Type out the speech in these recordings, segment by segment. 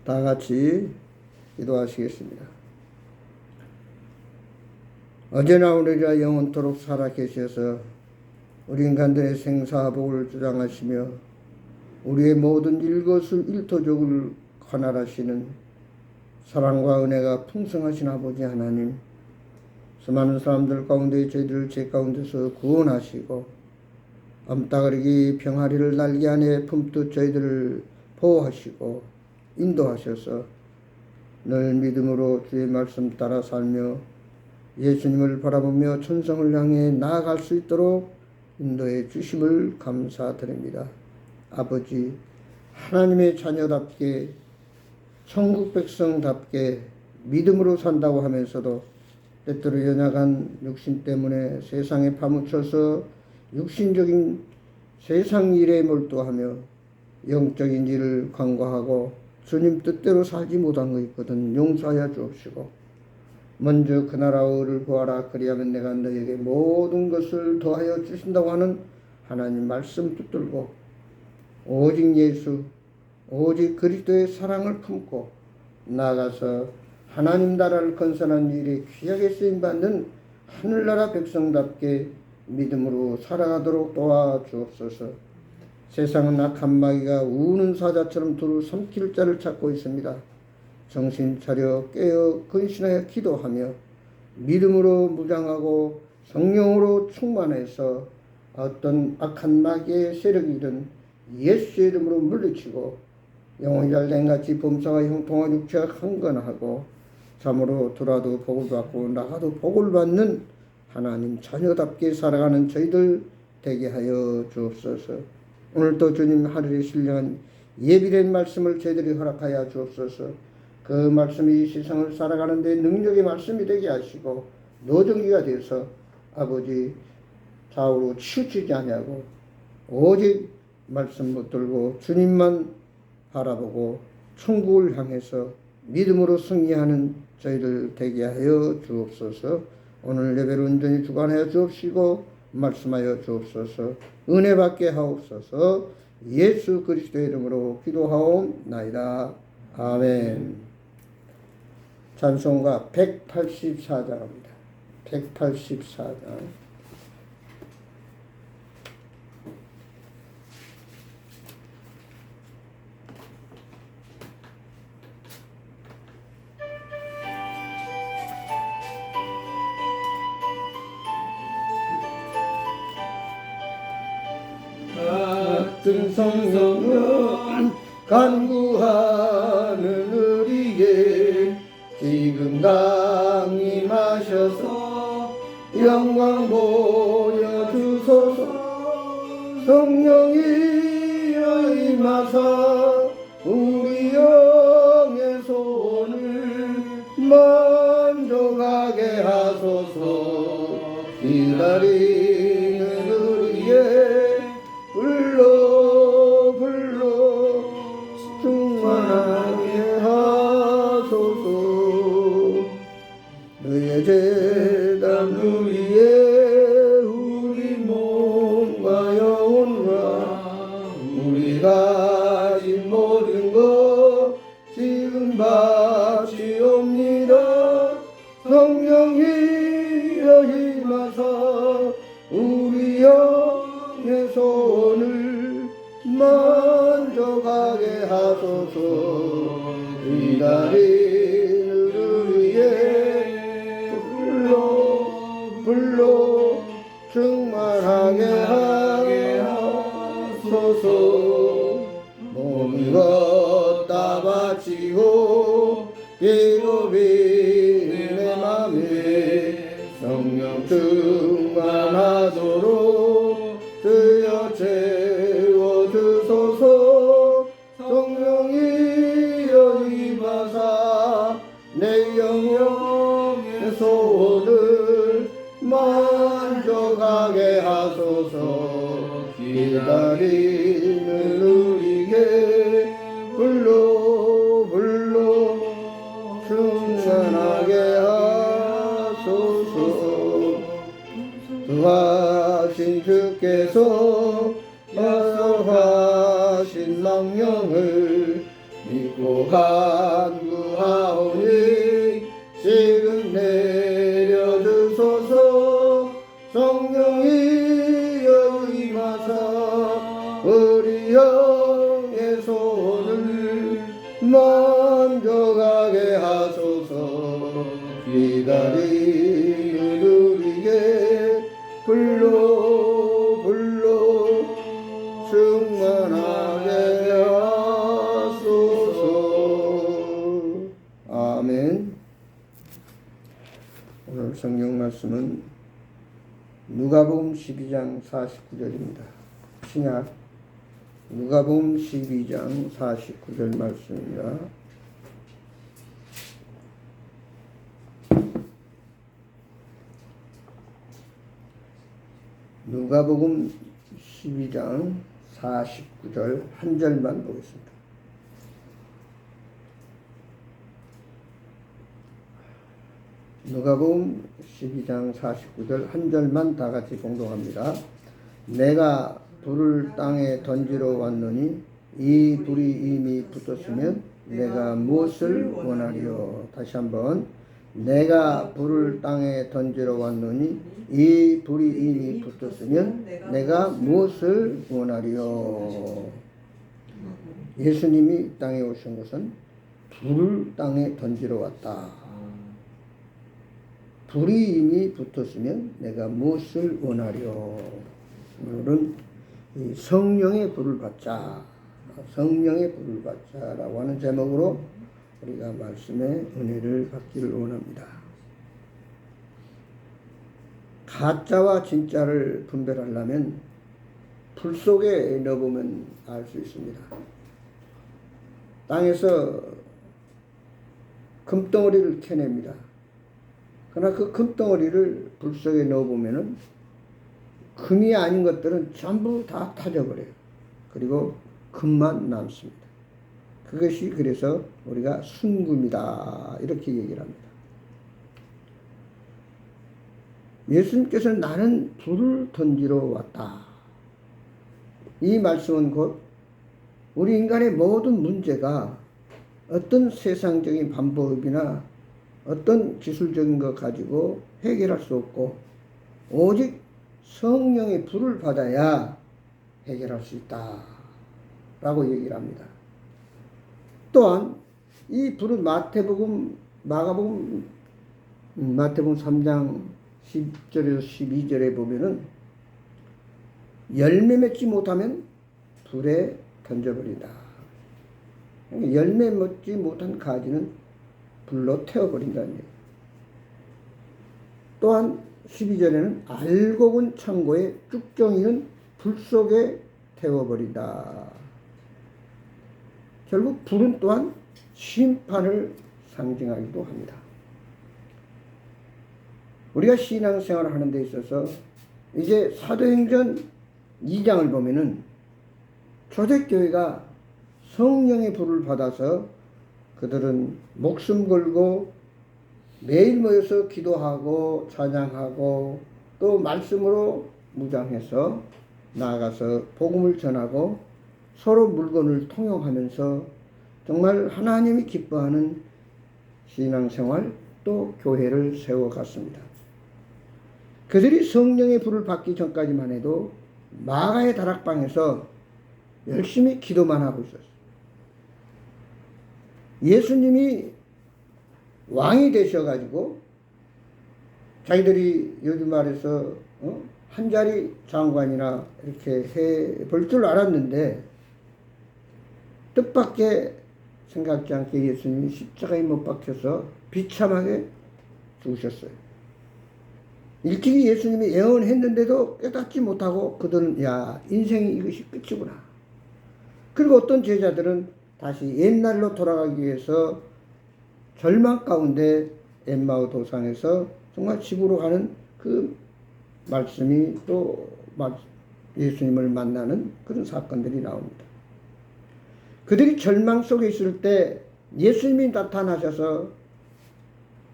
다 같이 기도하시겠습니다. 어제나 오늘이라 영원토록 살아계셔서 우리 인간들의 생사복을 주장하시며 우리의 모든 일거수일투족을 관할하시는 사랑과 은혜가 풍성하신 아버지 하나님, 수많은 사람들 가운데 저희들을 죄 가운데서 구원하시고 암따그리기 병아리를 날개 안에 품듯 저희들을 보호하시고 인도하셔서 늘 믿음으로 주의 말씀 따라 살며 예수님을 바라보며 천성을 향해 나아갈 수 있도록 인도해 주심을 감사드립니다. 아버지, 하나님의 자녀답게 천국 백성답게 믿음으로 산다고 하면서도 때때로 연약한 육신 때문에 세상에 파묻혀서 육신적인 세상 일에 몰두하며 영적인 일을 간과하고 주님 뜻대로 살지 못한 거 있거든. 용서하여 주옵시고 먼저 그 나라를 구하라 그리하면 내가 너에게 모든 것을 더하여 주신다고 하는 하나님 말씀 붙들고 오직 예수 오직 그리스도의 사랑을 품고 나아가서 하나님 나라를 건설하는 일에 귀하게 쓰임받는 하늘나라 백성답게 믿음으로 살아가도록 도와주옵소서. 세상은 악한 마귀가 우는 사자처럼 두루 삼킬 자를 찾고 있습니다. 정신 차려 깨어 근신하여 기도하며 믿음으로 무장하고 성령으로 충만해서 어떤 악한 마귀의 세력이든 예수의 이름으로 물리치고 영원히 잘된같이 범사와 형통한 육체가 강건하고 참으로 들어도 복을 받고 나가도 복을 받는 하나님 자녀답게 살아가는 저희들 되게 하여 주옵소서. 오늘도 주님 하늘에 신령한 예비된 말씀을 저희들이 허락하여 주옵소서. 그 말씀이 이 세상을 살아가는 데 능력의 말씀이 되게 하시고 노정기가 되어서 아버지 좌우로 치우치지 아니하고 오직 말씀 붙들고 주님만 바라보고 천국을 향해서 믿음으로 승리하는 저희들 되게 하여 주옵소서. 오늘 예배를 온전히 주관하여 주옵시고 말씀하여 주옵소서. 은혜 받게 하옵소서. 예수 그리스도의 이름으로 기도하옵나이다. 아멘. 찬송가 184장입니다. 184장. 같은 성령은 간구하는 우리에게 지금 강림하셔서 영광 보여주소서. 성령이여 임하사 우리 영의 소원을 만족하게 하소서. 기다리는 우리의 불러 충만하게 하소서. 너의 제단 우리의 우리 몸과 영혼과 우리 가진 모든 것 지금 바치옵니다. 성령이여 임하사 우리 영의 소원을 만족하게 하소서. 기다리는 우리의 불러 충만하게 하게 하소서. 모든 것 다 바치고 비고비 내 맘에 성령 충만하도록 주여 채워주소서. 성령이여 임하사 내 영혼의 소원을 만족하게 하소서. 기다리는 우리에게 불러 충만하게 간구하오니 지금 내려주소서. 성령이여 임하사 우리 영의 소원을 만족하게 하소서. 기다리는 우리에게 불러 충만하게 하소서. 아멘. 오늘 성경 말씀은 누가복음 12장 49절입니다. 신약 누가복음 12장 49절 말씀입니다. 누가복음 12장 49절 한 절만 보겠습니다. 누가복음 12장 49절 한 절만 다 같이 봉독합니다. 내가 불을 땅에 던지러 왔노니 이 불이 이미 붙었으면 내가 무엇을 원하리요. 다시 한번. 내가 불을 땅에 던지러 왔노니 이 불이 이미 붙었으면 내가 무엇을 원하리요. 예수님이 땅에 오신 것은 불을 땅에 던지러 왔다. 불이 이미 붙었으면 내가 무엇을 원하리요. 오늘은 성령의 불을 받자, 성령의 불을 받자라고 하는 제목으로 우리가 말씀의 은혜를 받기를 원합니다. 가짜와 진짜를 분별하려면 불 속에 넣어보면 알 수 있습니다. 땅에서 금덩어리를 캐냅니다. 그러나 그 금덩어리를 불 속에 넣어보면은 금이 아닌 것들은 전부 다 타져버려요. 그리고 금만 남습니다. 그것이 그래서 우리가 순금이다 이렇게 얘기를 합니다. 예수님께서는 나는 불을 던지러 왔다. 이 말씀은 곧 우리 인간의 모든 문제가 어떤 세상적인 방법이나 어떤 기술적인 것 가지고 해결할 수 없고 오직 성령의 불을 받아야 해결할 수 있다 라고 얘기를 합니다. 또한 이 불은 마태복음 3장 10절에서 12절에 보면은 열매 맺지 못하면 불에 던져버린다. 열매 맺지 못한 가지는 불로 태워버린다는 얘기예요. 또한 12절에는 알고 본 창고의 쭉정이는 불 속에 태워버린다. 결국 불은 또한 심판을 상징하기도 합니다. 우리가 신앙생활을 하는 데 있어서 이제 사도행전 2장을 보면은 초대교회가 성령의 불을 받아서 그들은 목숨 걸고 매일 모여서 기도하고 찬양하고 또 말씀으로 무장해서 나아가서 복음을 전하고 서로 물건을 통용하면서 정말 하나님이 기뻐하는 신앙생활 또 교회를 세워갔습니다. 그들이 성령의 불을 받기 전까지만 해도 마가의 다락방에서 열심히 기도만 하고 있었어요. 예수님이 왕이 되셔가지고 자기들이 요즘 말해서 한 자리 장관이나 이렇게 해 볼 줄 알았는데 뜻밖의 생각지 않게 예수님이 십자가에 못 박혀서 비참하게 죽으셨어요. 일찍이 예수님이 예언했는데도 깨닫지 못하고 그들은 야 인생이 이것이 끝이구나. 그리고 어떤 제자들은 다시 옛날로 돌아가기 위해서 절망 가운데 엠마오 도상에서 정말 집으로 가는 그 말씀이 또 예수님을 만나는 그런 사건들이 나옵니다. 그들이 절망 속에 있을 때 예수님이 나타나셔서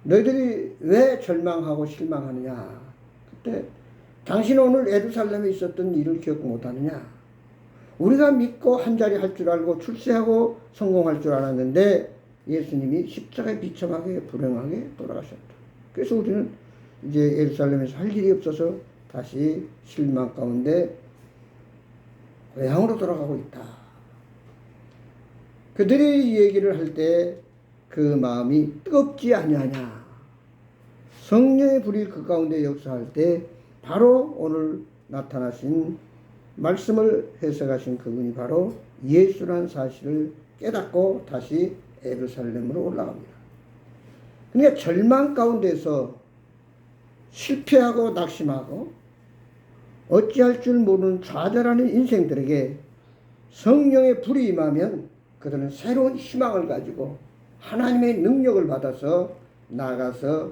너희들이 왜 절망하고 실망하느냐. 그때 당신 오늘 예루살렘에 있었던 일을 기억 못하느냐. 우리가 믿고 한 자리 할 줄 알고 출세하고 성공할 줄 알았는데 예수님이 십자가에 비참하게 불행하게 돌아가셨다. 그래서 우리는 이제 예루살렘에서 할 일이 없어서 다시 실망 가운데 고향으로 돌아가고 있다. 그들이 이 얘기를 할 때 그 마음이 뜨겁지 아니하냐. 성령의 불이 그 가운데 역사할 때 바로 오늘 나타나신 말씀을 해석하신 그분이 바로 예수라는 사실을 깨닫고 다시 예루살렘으로 올라갑니다. 그러니까 절망 가운데서 실패하고 낙심하고 어찌할 줄 모르는 좌절하는 인생들에게 성령의 불이 임하면 그들은 새로운 희망을 가지고 하나님의 능력을 받아서 나아가서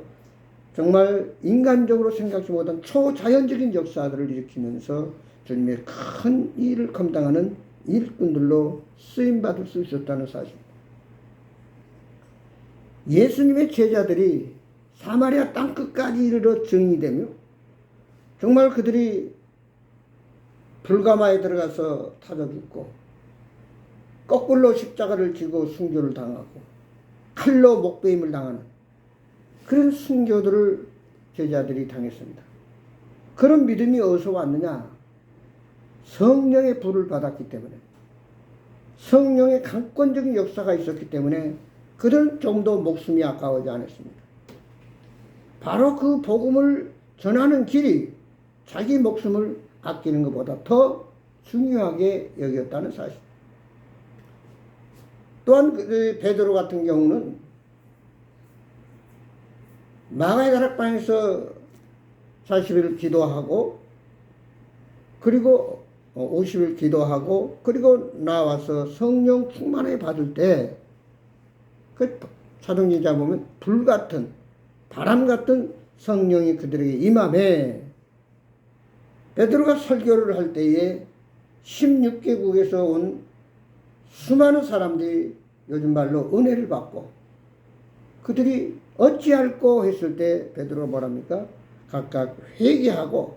정말 인간적으로 생각지 못한 초자연적인 역사들을 일으키면서 주님의 큰 일을 감당하는 일꾼들로 쓰임받을 수 있었다는 사실입니다. 예수님의 제자들이 사마리아 땅끝까지 이르러 증인되며 정말 그들이 불가마에 들어가서 타져 죽고 거꾸로 십자가를 지고 순교를 당하고 칼로 목베임을 당하는 그런 순교들을 제자들이 당했습니다. 그런 믿음이 어디서 왔느냐? 성령의 불을 받았기 때문에, 성령의 강권적인 역사가 있었기 때문에 그들은 좀도 목숨이 아까워지 않았습니다. 바로 그 복음을 전하는 길이 자기 목숨을 아끼는 것보다 더 중요하게 여겼다는 사실. 또한 베드로 같은 경우는 마가의 다락방에서 40일 기도하고 그리고 50일 기도하고 그리고 나와서 성령 충만을 받을 때 그 사도행전 보면 불같은 바람 같은 성령이 그들에게 임함에 베드로가 설교를 할 때에 16개국에서 온 수많은 사람들이 요즘 말로 은혜를 받고 그들이 어찌할꼬 했을 때 베드로가 뭐랍니까? 각각 회개하고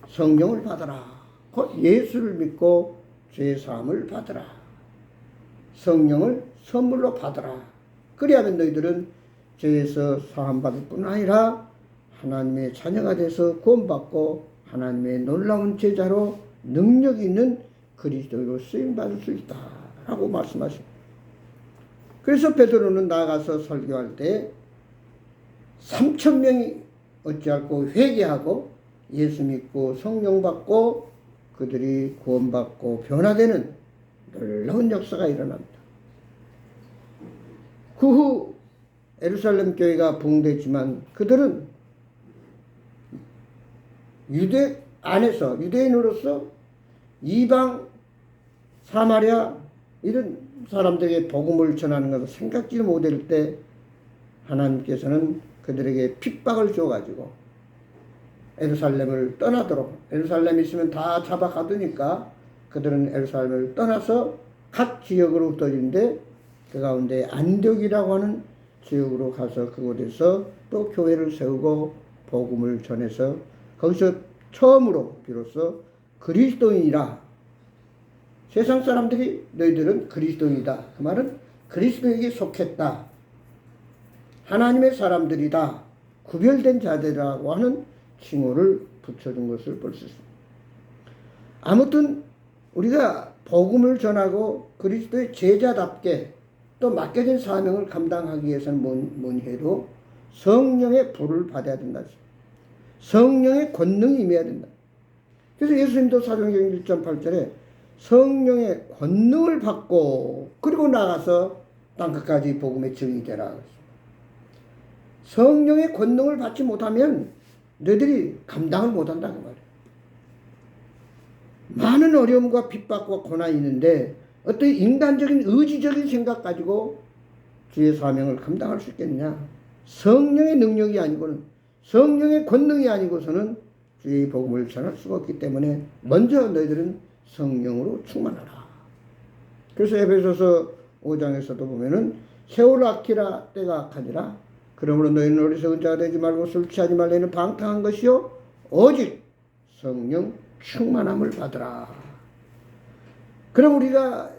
성령을 받아라. 곧 예수를 믿고 죄 사함을 받아라. 성령을 선물로 받아라. 그리하면 너희들은 죄에서 사함 받을 뿐 아니라 하나님의 자녀가 돼서 구원받고 하나님의 놀라운 제자로 능력 있는 그리스도로 쓰임받을 수 있다 라고 말씀하십니다. 그래서 베드로는 나아가서 설교할 때 3,000명이 어찌할꼬 회개하고 예수 믿고 성령 받고 그들이 구원받고 변화되는 놀라운 역사가 일어납니다. 그 후 예루살렘 교회가 붕괴했지만 그들은 유대 안에서 유대인으로서 이방 사마리아 이런 사람들에게 복음을 전하는 것을 생각지도 못할 때 하나님께서는 그들에게 핍박을 줘가지고 예루살렘을 떠나도록, 예루살렘에 있으면 다 잡아가두니까 그들은 예루살렘을 떠나서 각 지역으로 흩어지는데 그 가운데 안디옥이라고 하는 지역으로 가서 그곳에서 또 교회를 세우고 복음을 전해서 거기서 처음으로 비로소 그리스도인이라, 세상 사람들이 너희들은 그리스도인이다, 그 말은 그리스도에게 속했다, 하나님의 사람들이다, 구별된 자들이라고 하는 칭호를 붙여준 것을 볼 수 있습니다. 아무튼 우리가 복음을 전하고 그리스도의 제자답게 또 맡겨진 사명을 감당하기 위해서는 뭐니 해도 성령의 불을 받아야 된다. 성령의 권능이 임해야 된다. 그래서 예수님도 사도행전 1.8절에 성령의 권능을 받고 그리고 나가서 땅끝까지 복음의 증인이 되라. 성령의 권능을 받지 못하면 너희들이 감당을 못한다 그 말이에요. 많은 어려움과 핍박과 고난이 있는데 어떤 인간적인 의지적인 생각 가지고 주의 사명을 감당할 수 있겠느냐. 성령의 능력이 아니고는, 성령의 권능이 아니고서는 주의 복음을 전할 수가 없기 때문에 먼저 너희들은 성령으로 충만하라. 그래서 에베소서 5장에서도 보면은 세월 악기라 때가 악하니라. 그러므로 너희는 어리석은 자가 되지 말고 술 취하지 말라는 방탕한 것이요 오직 성령 충만함을 받으라. 그럼 우리가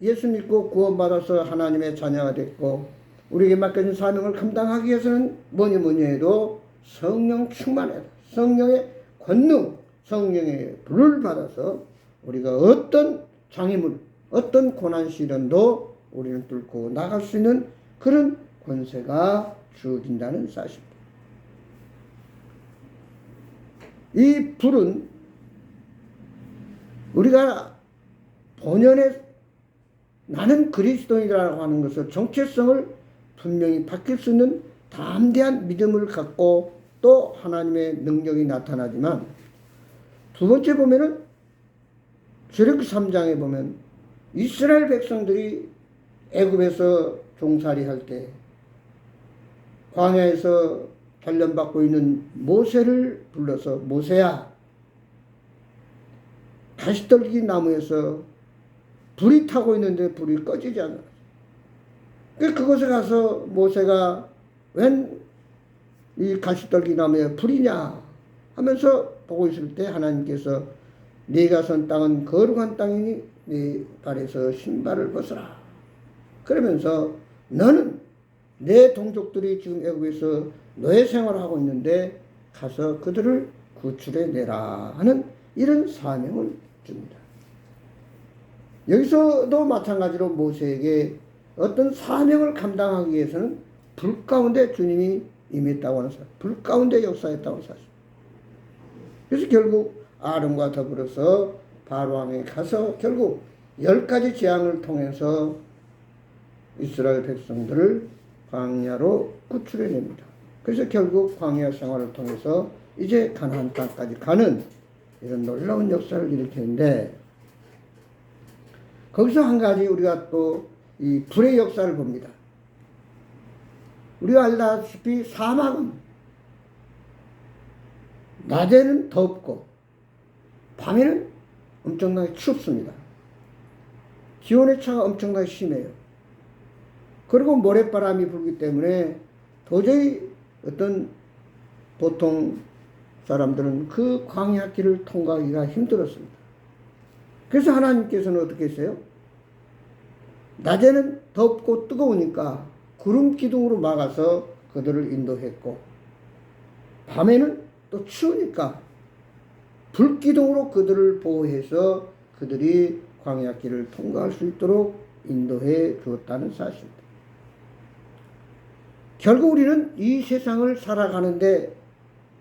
예수 믿고 구원받아서 하나님의 자녀가 됐고 우리에게 맡겨진 사명을 감당하기 위해서는 뭐니 해도 성령 충만해야 돼. 성령의 권능, 성령의 불을 받아서 우리가 어떤 장애물, 어떤 고난 시련도 우리는 뚫고 나갈 수 있는 그런 권세가 주어진다는 사실. 이 불은 우리가 본연의 나는 그리스도인이라고 하는 것을 정체성을 분명히 밝힐 수 있는 담대한 믿음을 갖고 또 하나님의 능력이 나타나지만 두 번째 보면은 출애굽기 3장에 보면 이스라엘 백성들이 애굽에서 종살이 할 때 광야에서 단련받고 있는 모세를 불러서 모세야 가시떨기 나무에서 불이 타고 있는데 불이 꺼지지 않아. 그곳에 가서 모세가 웬 이 가시떨기 나무에 불이냐 하면서 보고 있을 때 하나님께서 네가 선 땅은 거룩한 땅이니 네 발에서 신발을 벗어라. 그러면서 너는 내 동족들이 지금 애국에서 노예 생활을 하고 있는데 가서 그들을 구출해 내라 하는 이런 사명을 줍니다. 여기서도 마찬가지로 모세에게 어떤 사명을 감당하기 위해서는 불 가운데 주님이 임했다고 하는 사실, 불 가운데 역사했다고 하는 사실. 그래서 결국 아론과 더불어서 바로왕에 가서 결국 10가지 재앙을 통해서 이스라엘 백성들을 광야로 구출해냅니다. 그래서 결국 광야 생활을 통해서 이제 가나안 땅까지 가는 이런 놀라운 역사를 일으키는데 거기서 한 가지 우리가 또 이 불의 역사를 봅니다. 우리가 알다시피 사막은 낮에는 덥고 밤에는 엄청나게 춥습니다. 기온의 차가 엄청나게 심해요. 그리고 모래바람이 불기 때문에 도저히 어떤 보통 사람들은 그 광야길을 통과하기가 힘들었습니다. 그래서 하나님께서는 어떻게 했어요? 낮에는 덥고 뜨거우니까 구름 기둥으로 막아서 그들을 인도했고 밤에는 또 추우니까 불 기둥으로 그들을 보호해서 그들이 광야길을 통과할 수 있도록 인도해 주었다는 사실입니다. 결국 우리는 이 세상을 살아가는데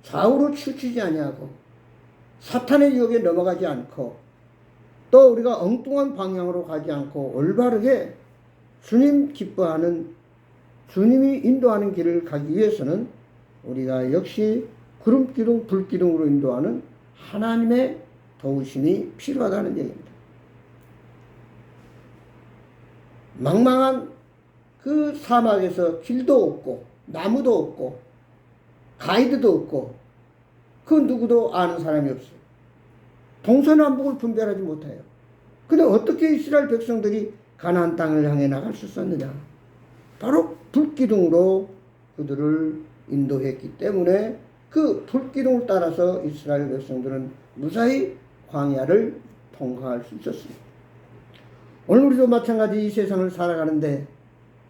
좌우로 치우치지 아니하고 사탄의 유혹에 넘어가지 않고 또 우리가 엉뚱한 방향으로 가지 않고 올바르게 주님 기뻐하는 주님이 인도하는 길을 가기 위해서는 우리가 역시 구름기둥 불기둥으로 인도하는 하나님의 도우심이 필요하다는 얘기입니다. 망망한 그 사막에서 길도 없고 나무도 없고 가이드도 없고 그 누구도 아는 사람이 없어요. 동서남북을 분별하지 못해요. 근데 어떻게 이스라엘 백성들이 가나안 땅을 향해 나갈 수 있었느냐? 바로 불기둥으로 그들을 인도했기 때문에 그 불기둥을 따라서 이스라엘 백성들은 무사히 광야를 통과할 수 있었습니다. 오늘 우리도 마찬가지 이 세상을 살아가는데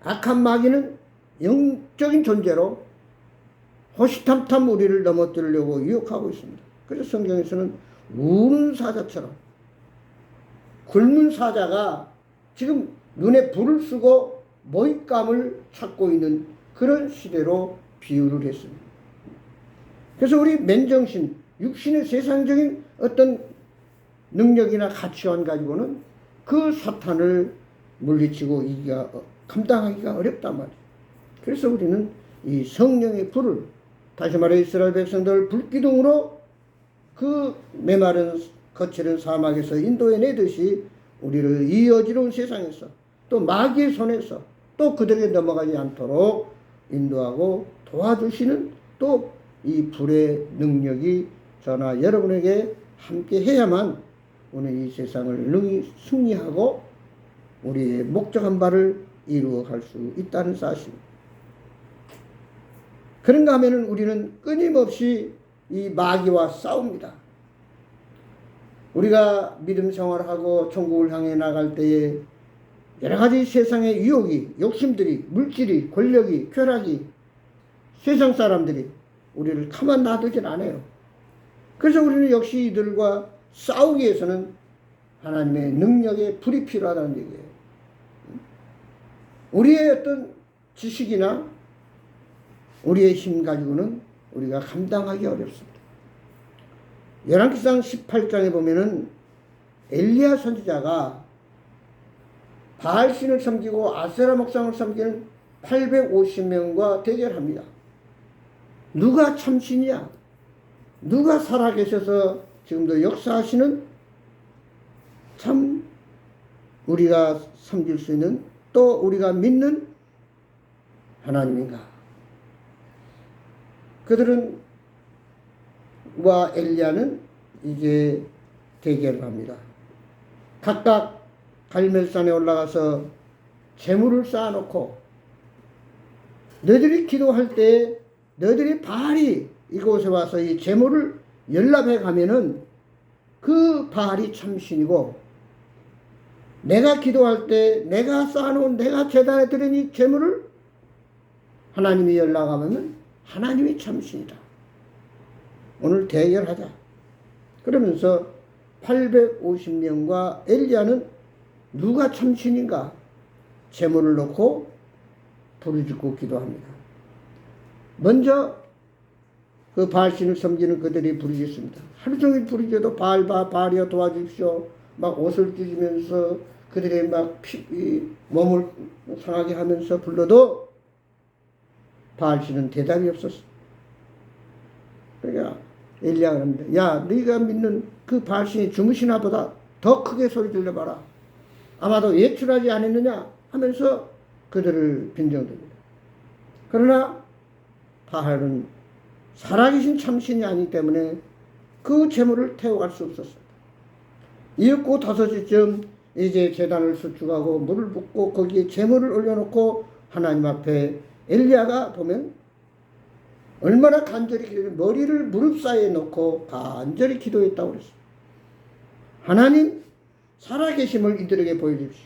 악한 마귀는 영적인 존재로 호시탐탐 우리를 넘어뜨리려고 유혹하고 있습니다. 그래서 성경에서는 우는 사자처럼 굶은 사자가 지금 눈에 불을 쓰고 먹잇감을 찾고 있는 그런 시대로 비유를 했습니다. 그래서 우리 맨정신, 육신의 세상적인 어떤 능력이나 가치관 가지고는 그 사탄을 물리치고 이기가 감당하기가 어렵단 말이에요. 그래서 우리는 이 성령의 불을 다시 말해 이스라엘 백성들 불기둥으로 그 메마른 거칠은 사막에서 인도해내듯이 우리를 이 어지러운 세상에서 또 마귀의 손에서 또 그들에게 넘어가지 않도록 인도하고 도와주시는 또 이 불의 능력이 저나 여러분에게 함께 해야만 오늘 이 세상을 능히 승리하고 우리의 목적한 바를 이루어갈 수 있다는 사실입니다. 그런가 하면 우리는 끊임없이 이 마귀와 싸웁니다. 우리가 믿음 생활하고 천국을 향해 나갈 때에 여러 가지 세상의 유혹이, 욕심들이, 물질이, 권력이, 쾌락이, 세상 사람들이 우리를 가만 놔두질 않아요. 그래서 우리는 역시 이들과 싸우기 위해서는 하나님의 능력의 불이 필요하다는 얘기예요. 우리의 어떤 지식이나 우리의 힘 가지고는 우리가 감당하기 어렵습니다. 열왕기상 18장에 보면은 엘리야 선지자가 바알신을 섬기고 아세라 목상을 섬기는 850명과 대결합니다. 누가 참신이야? 누가 살아계셔서 지금도 역사하시는 참 우리가 섬길 수 있는 또 우리가 믿는 하나님인가? 그들은 와 엘리야는 이제 대결을 합니다. 각각 갈멜산에 올라가서 재물을 쌓아놓고 너희들이 기도할 때 너희들이 바알이 이곳에 와서 이 재물을 연락해 가면은 그 바알이 참신이고 내가 기도할 때 내가 쌓아놓은 내가 제단에 드린 이 재물을 하나님이 연락하면 하나님이 참신이다. 오늘 대결하자. 그러면서 850명과 엘리야는 누가 참신인가? 재물을 놓고 불을 짓고 기도합니다. 먼저 그 바알신을 섬기는 그들이 부르짖습니다. 하루 종일 부르짖어도 바알이여 도와주십시오. 막 옷을 찢으면서 그들의 막 몸을 상하게 하면서 불러도 바알신은 대답이 없었어. 그러니까 엘리야가 합니다. 야, 네가 믿는 그 바알신이 주무시나 보다 더 크게 소리 질러봐라. 아마도 예출하지 않았느냐 하면서 그들을 빈정듭니다. 그러나 바알은 살아계신 참신이 아니기 때문에 그 재물을 태워갈 수 없었습니다. 이윽고 5시쯤 이제 제단을 수축하고 물을 붓고 거기에 재물을 올려놓고 하나님 앞에 엘리야가 보면 얼마나 간절히 기도했는지 머리를 무릎 사이에 놓고 간절히 기도했다고 그랬어요. 하나님 살아계심을 이들에게 보여주십시오.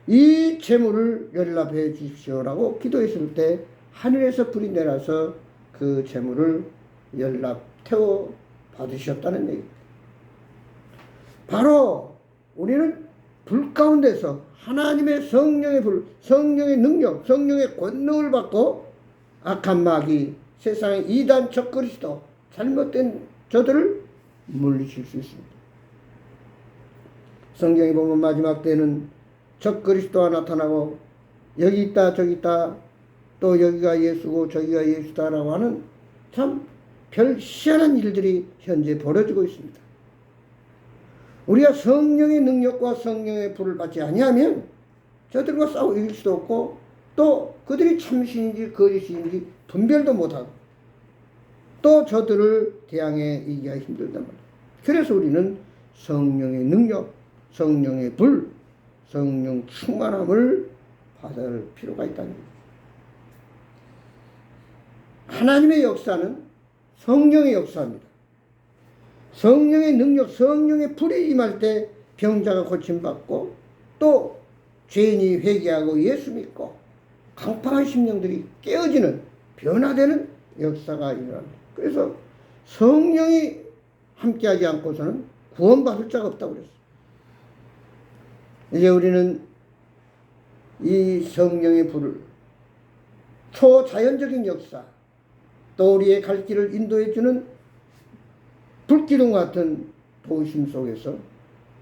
이 재물을 연락해 주십시오라고 기도했을 때 하늘에서 불이 내려서 그 재물을 연락 태워 받으셨다는 얘기입니다. 바로 우리는 불 가운데서 하나님의 성령의 불, 성령의 능력, 성령의 권능을 받고 악한 마귀, 세상의 이단 적그리스도, 잘못된 저들을 물리칠 수 있습니다. 성경에 보면 마지막 때는 적그리스도가 나타나고 여기 있다 저기 있다 또 여기가 예수고 저기가 예수다라고 하는 참 별 희한한 일들이 현재 벌어지고 있습니다. 우리가 성령의 능력과 성령의 불을 받지 아니하면 저들과 싸워 이길 수도 없고 또 그들이 참신인지 거짓인지 분별도 못하고 또 저들을 대항해 이기기가 힘들단 말이에요. 그래서 우리는 성령의 능력, 성령의 불, 성령 충만함을 받을 필요가 있다는 거예요. 하나님의 역사는 성령의 역사입니다. 성령의 능력, 성령의 불이 임할 때 병자가 고침받고 또 죄인이 회개하고 예수 믿고 강팍한 심령들이 깨어지는 변화되는 역사가 일어납니다. 그래서 성령이 함께하지 않고서는 구원받을 자가 없다고 그랬어요. 이제 우리는 이 성령의 불을 초자연적인 역사 또 우리의 갈 길을 인도해주는 불기둥 같은 도심 속에서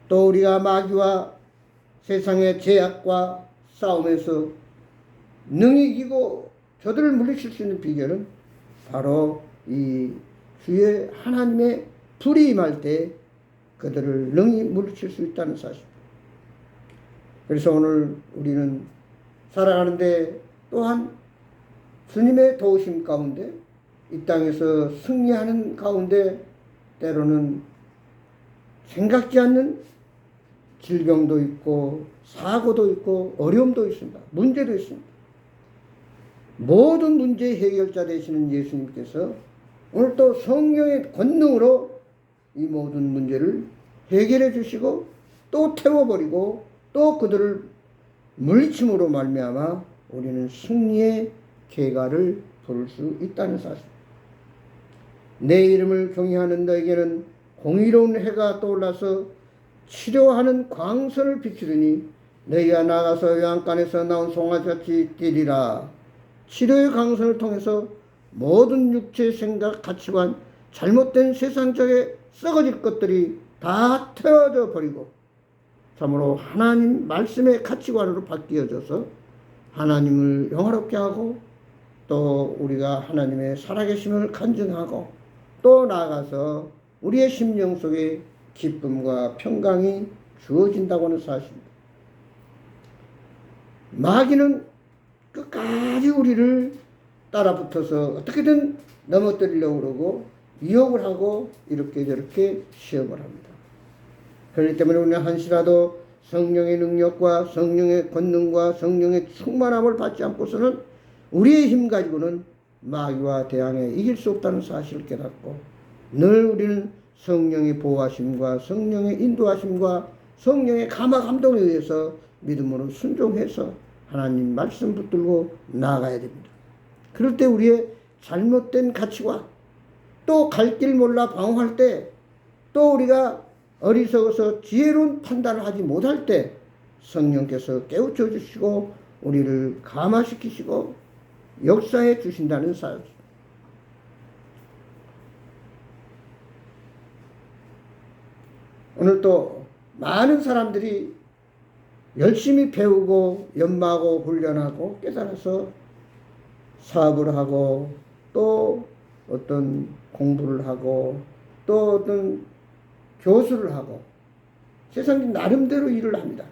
또 우리가 마귀와 세상의 제약과 싸움에서 능히 이기고 저들을 물리칠 수 있는 비결은 바로 이 주의 하나님의 불이 임할 때 그들을 능히 물리칠 수 있다는 사실입니다. 그래서 오늘 우리는 살아가는데 또한 주님의 도우심 가운데 이 땅에서 승리하는 가운데 때로는 생각지 않는 질병도 있고 사고도 있고 어려움도 있습니다. 문제도 있습니다. 모든 문제의 해결자 되시는 예수님께서 오늘 또 성령의 권능으로 이 모든 문제를 해결해 주시고 또 태워버리고 또 그들을 물리침으로 말미암아 우리는 승리의 계가를 부를 수 있다는 사실. 내 이름을 경외하는 너에게는 공의로운 해가 떠올라서 치료하는 광선을 비추더니 너희가 나가서 외양간에서 나온 송아지같이 뛰리라. 치료의 광선을 통해서 모든 육체의 생각, 가치관, 잘못된 세상적의 썩어질 것들이 다 태워져 버리고 참으로 하나님 말씀의 가치관으로 바뀌어져서 하나님을 영화롭게 하고 또 우리가 하나님의 살아계심을 간증하고 또 나아가서 우리의 심령 속에 기쁨과 평강이 주어진다고 하는 사실입니다. 마귀는 끝까지 우리를 따라붙어서 어떻게든 넘어뜨리려고 그러고 유혹을 하고 이렇게 저렇게 시험을 합니다. 그렇기 때문에 우리는 한시라도 성령의 능력과 성령의 권능과 성령의 충만함을 받지 않고서는 우리의 힘 가지고는 마귀와 대항해 이길 수 없다는 사실을 깨닫고 늘 우리는 성령의 보호하심과 성령의 인도하심과 성령의 감화 감동에 의해서 믿음으로 순종해서 하나님 말씀 붙들고 나아가야 됩니다. 그럴 때 우리의 잘못된 가치관 또 갈 길 몰라 방황할 때 또 우리가 어리석어서 지혜로운 판단을 하지 못할 때 성령께서 깨우쳐 주시고 우리를 감화시키시고 역사해 주신다는 사실. 오늘 또 많은 사람들이 열심히 배우고 연마하고 훈련하고 깨달아서 사업을 하고 또 어떤 공부를 하고 또 어떤 교수를 하고 세상 나름대로 일을 합니다.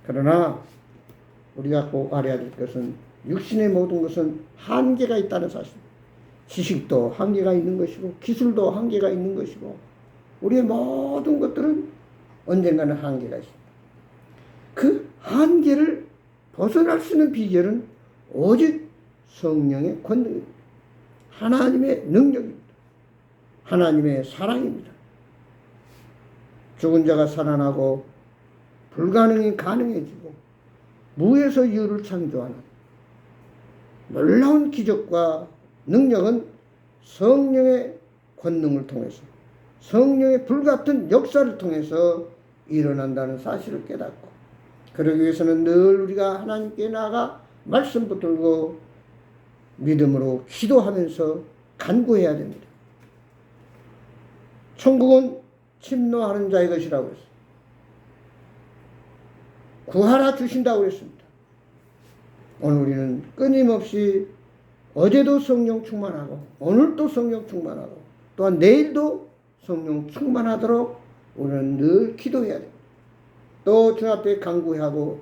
그러나 우리가 꼭 알아야 될 것은 육신의 모든 것은 한계가 있다는 사실. 지식도 한계가 있는 것이고 기술도 한계가 있는 것이고 우리의 모든 것들은 언젠가는 한계가 있습니다. 그 한계를 벗어날 수 있는 비결은 오직 성령의 권능입니다. 하나님의 능력입니다. 하나님의 사랑입니다. 죽은 자가 살아나고 불가능이 가능해지고 무에서 유를 창조하는 놀라운 기적과 능력은 성령의 권능을 통해서 성령의 불같은 역사를 통해서 일어난다는 사실을 깨닫고 그러기 위해서는 늘 우리가 하나님께 나아가 말씀 붙들고 믿음으로 기도하면서 간구해야 됩니다. 천국은 침노하는 자의 것이라고 했어요. 구하라 주신다고 했습니다. 오늘 우리는 끊임없이 어제도 성령 충만하고 오늘도 성령 충만하고 또한 내일도 성령 충만하도록 우리는 늘 기도해야 됩니다. 또 주 앞에 간구하고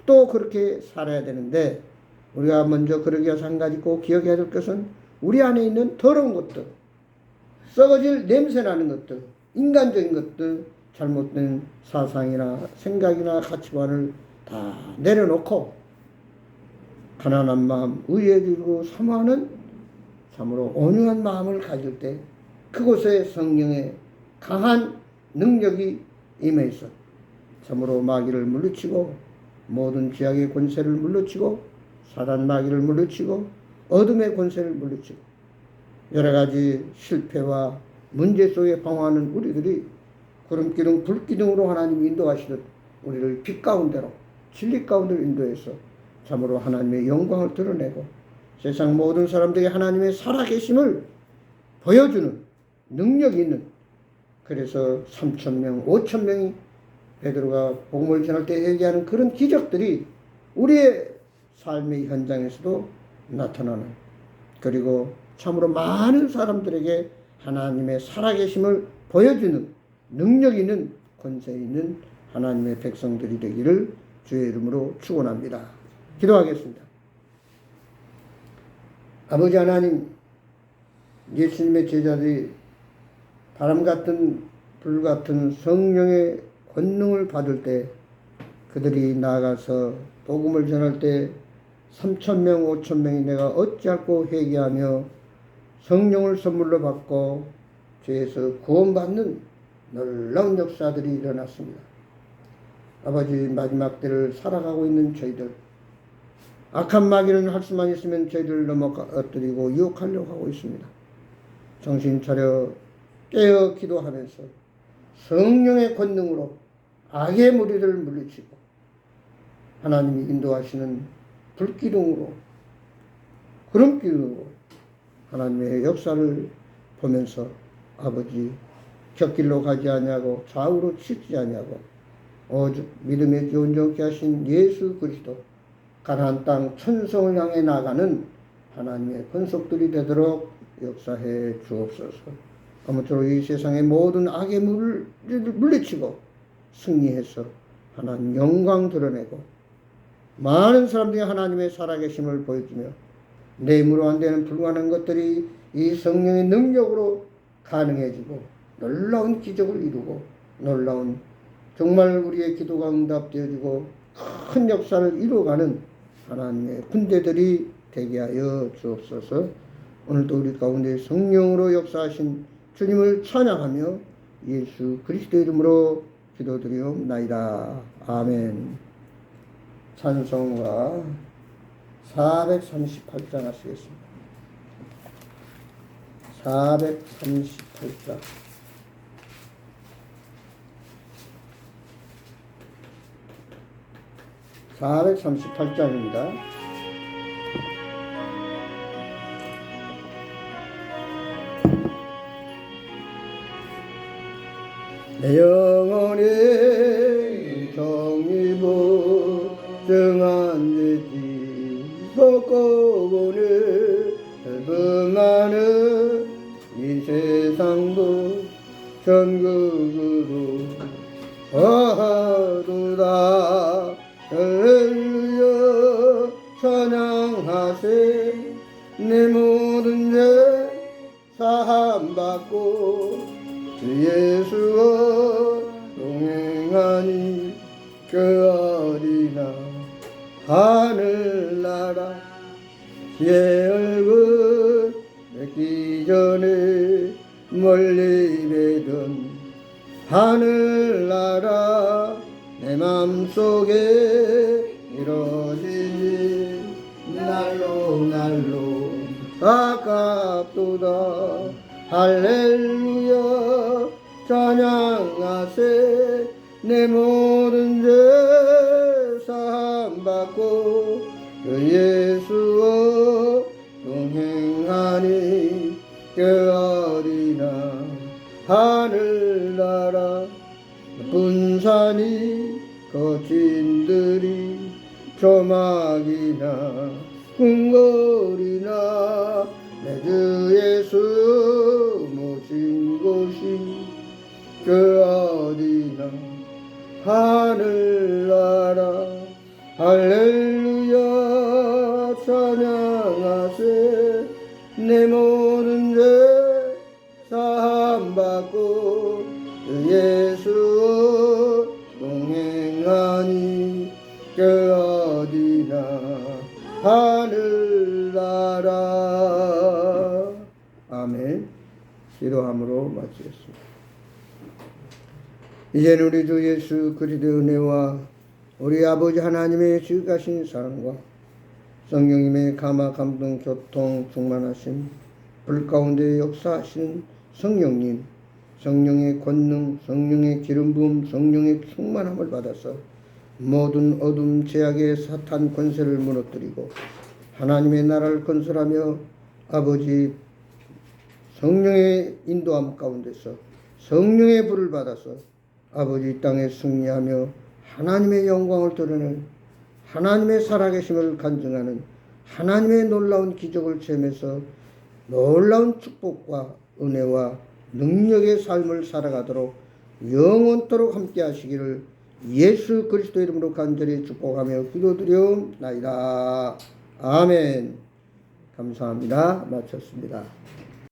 또 그렇게 살아야 되는데 우리가 먼저 그러기 위해서 한 가지 꼭 기억해야 될 것은 우리 안에 있는 더러운 것들, 썩어질 냄새나는 것들, 인간적인 것들, 잘못된 사상이나 생각이나 가치관을 다 내려놓고 가난한 마음, 의해주고 사모하는 참으로 온유한 마음을 가질 때 그곳에 성령의 강한 능력이 임해서 참으로 마귀를 물리치고 모든 죄악의 권세를 물리치고 사단 마귀를 물리치고 어둠의 권세를 물리치고 여러 가지 실패와 문제 속에 방황하는 우리들이 구름기둥 불기둥으로 하나님이 인도하시듯 우리를 빛 가운데로 진리 가운데로 인도해서 참으로 하나님의 영광을 드러내고 세상 모든 사람들이 하나님의 살아계심을 보여주는 능력이 있는 그래서 3,000명, 5,000명이 베드로가 복음을 전할 때 얘기하는 그런 기적들이 우리의 삶의 현장에서도 나타나는 그리고 참으로 많은 사람들에게 하나님의 살아계심을 보여주는 능력 있는 권세 있는 하나님의 백성들이 되기를 주의 이름으로 축원합니다. 기도하겠습니다. 아버지 하나님, 예수님의 제자들이 바람같은 불같은 성령의 권능을 받을 때 그들이 나아가서 복음을 전할 때 3,000명, 5,000명이 내가 어찌할꼬 회개하며 성령을 선물로 받고 죄에서 구원받는 놀라운 역사들이 일어났습니다. 아버지, 마지막 때를 살아가고 있는 저희들, 악한 마귀는 할 수만 있으면 저희를 넘어뜨리고 유혹하려고 하고 있습니다. 정신 차려 깨어 기도하면서 성령의 권능으로 악의 무리를 물리치고 하나님이 인도하시는 불기둥으로, 구름기둥으로 하나님의 역사를 보면서 아버지, 곁길로 가지 아니하고 좌우로 치지 아니하고 오직 믿음에 온전케 하신 예수 그리스도, 가나안 땅 천성을 향해 나가는 하나님의 권속들이 되도록 역사해 주옵소서. 아무쪼록 이 세상의 모든 악의 물을 물리치고 승리해서 하나님 영광 드러내고 많은 사람들이 하나님의 살아계심을 보여주며 내 힘으로 안 되는 불가능한 것들이 이 성령의 능력으로 가능해지고 놀라운 기적을 이루고 놀라운, 정말 우리의 기도가 응답되어지고 큰 역사를 이루어가는 하나님의 군대들이 되게 하여 주옵소서. 오늘도 우리 가운데 성령으로 역사하신 주님을 찬양하며 예수 그리스도 이름으로 기도드리옵나이다. 아멘. 찬송가 438장 하시겠습니다. 438장. (438장입니다) 내 영혼의 정의부 정한 죄지 벗고보는 많은 이 세상도 전국으로 하도다. 할렐루야 찬양하세. 내 모든 죄 사함받고 주 예수와 동행하니 그 어디나 하늘나라. 제 얼굴 뵙기 전에 멀리 뵈던 하늘나라 내 맘속에 이루어지니 날로 날로 아깝도다. 할렐루야 찬양하세. 내 모든 죄 사함받고 그 예수와 동행하니 그 어디나 하늘나라. 분산이 거친들이 조막이나 궁궐이나 내 주 예수 모신 곳이 그 어디나 하늘나라. 할렐루야 찬양하세. 내 모든 죄 사함받고 그 예수 동행하니 그 어디나 하늘나라. 아멘. 기도함으로 마치겠습니다. 이제는 우리 주 예수 그리스도의 은혜와 우리 아버지 하나님의 지극하신 사랑과 성령님의 감화 감동 교통 충만하신 불 가운데 역사하신 성령님, 성령의 권능, 성령의 기름 부음, 성령의 충만함을 받아서 모든 어둠 죄악의 사탄 권세를 무너뜨리고 하나님의 나라를 건설하며 아버지 성령의 인도함 가운데서 성령의 불을 받아서 아버지 땅에 승리하며 하나님의 영광을 드러내는, 하나님의 살아계심을 간증하는, 하나님의 놀라운 기적을 체험해서 놀라운 축복과 은혜와 능력의 삶을 살아가도록 영원토록 함께 하시기를 예수 그리스도 이름으로 간절히 축복하며 기도드리옵나이다. 아멘. 감사합니다. 마쳤습니다.